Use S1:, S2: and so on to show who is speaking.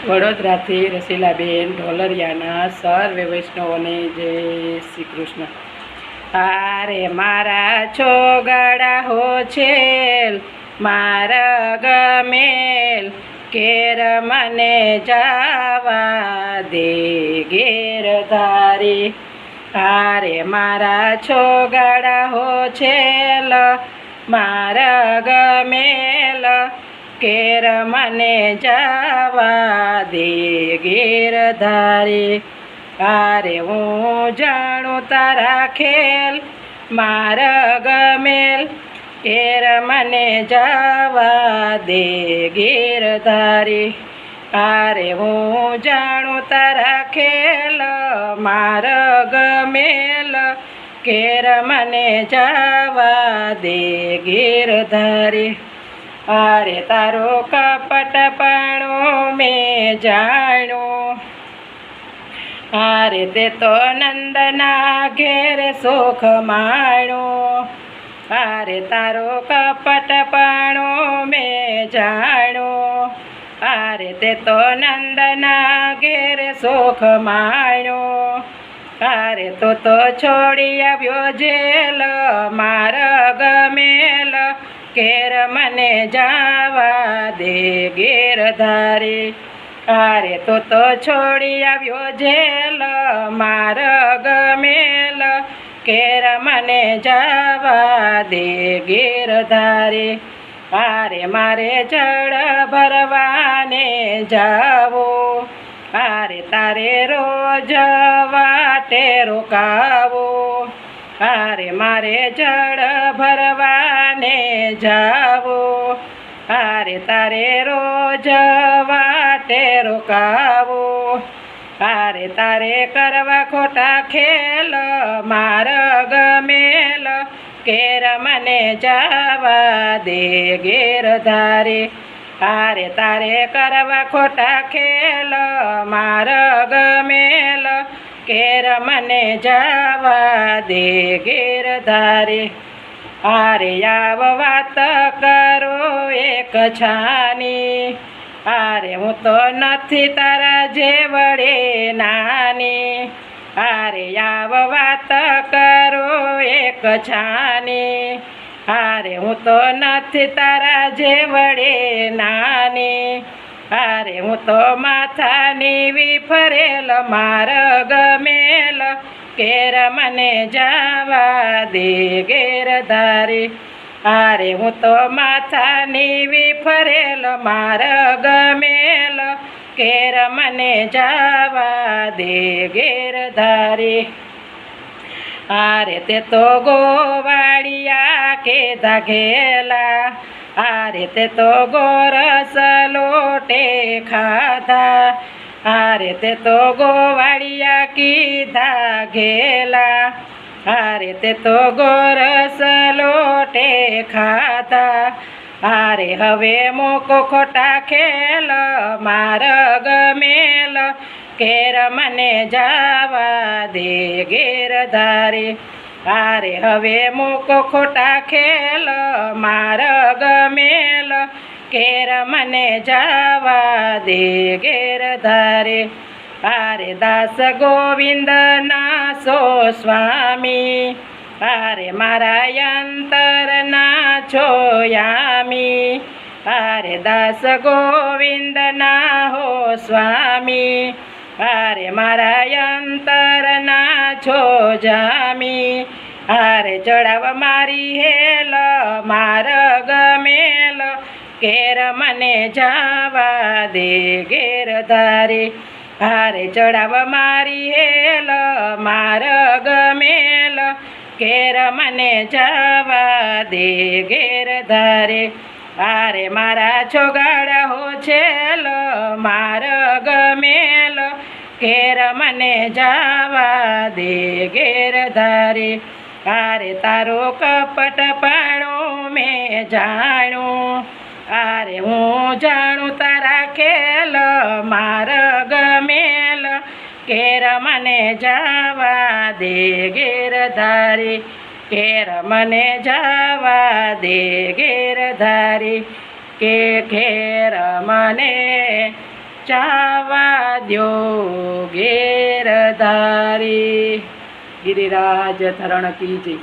S1: વડોદરાથી રસીલાબેન ઢોલરિયાના સર્વે વૈષ્ણવોને જય શ્રી કૃષ્ણ. આરે મારા છોગડા હો છેલ મારા ગમેલ કેર મને જાવા દે ગેરધારી. આરે મારા છોગડા હો છેલ મારા ગમેલ કેર મને જાવા દે ગિરધારી. આરે હું જાણું તારા ખેલ મારા ગમેલ કેર મને જાવા દે ગિરધારી. આરે હું જાણું તારા ખેલ મારા ગમેલ કેર મને જાવા દે ગિરધારી. આરે તારો કપટપણું મેં જાણ્યું. આરે તે તો નંદના ઘેર સુખ માણ્યું. આરે તારો કપટપણું મેં જાણ્યું. આરે તે તો નંદના ઘેર સુખ માણ્યું. આરે તો છોડી આવ્યો જેલ મારા ગમેલ કેર મને જાવા દે ગિરધારી. આરે તો છોડી આવ્યો જેલ મારા ગમેલ કેર મને જાવા દે ગિરધારી. આરે મારે જળ ભરવાને જાવું. આરે તારે રોજ વાટે રોકાવું. આરે મારે જળ ભરવાને જાવું. આરે તારે રોજ વાટે રોકાવું. આરે તારે કરવા ખોટા ખેલ મારા ગમેલ કેર મને જાવા દે ગિરધારી. આરે તારે કરવા ખોટા ખેલ મારા ગમેલ કેર મને જાવા દે ગિરધારી. આરે આવ વાત કરો એક છાની. આરે હું તો નથી તારા જેવડે નાની. આરે આવ વાત કરો એક છાની. આરે હું તો નથી તારા જેવડે નાની. આરે હું તો માથાની વિફરેલ મારા ગમેલ કેર મને જાવા દે ગિરધારી. આરે હું તો માથાની વિફરેલ મારા ગમેલ કેર મને જાવા દે ગિરધારી. આરે તે તો ગોવાળિયા કેધા ઘેલા. આરે તે તો ગોરસ લોટે ખાધા. આરે તે તો ગોવાળિયા કીધા ઘેલા. આરે તે તો ગોરસ લોટે ખાધા. આરે હવે મોકો ખોટા ખેલ મારા ગમેલ કેર મને જાવા દે ગિરધારી. આરે હવે મોકો ખોટા ખેલ મારા ગમેલ કેર મને જાવા દે ગિરધારી. આરે દાસ ગોવિંદના સો સ્વામી. આરે મારા અંતરના છો યામી. આરે દાસ ગોવિંદના હો સ્વામી. આરે મારા અંતરના છો જામી. આરે ચડાવ મારી હેલ મારા ગમેલ કેર મને જાવા દે ગિરધારી. આરે ચડાવ મારી હેલ મારા ગમેલ કેર મને જાવા દે ગિરધારી. આરે મારા છોગડા હો છેલ મારા ગમેલ કેર મને જાવા દે ગિરધારી. આરે તારો કપટપણું મેં જાણ્યું. આરે હું જાણું તારા ખેલ મારા ગમેલ કેર મને જાવા દે ગિરધારી. કેર મને જાવા દે ગિરધારી. કે ઘેર મને ચાવા દ્યો ઘેર ધારી. ગિરિરાજ ધરણ કી જય.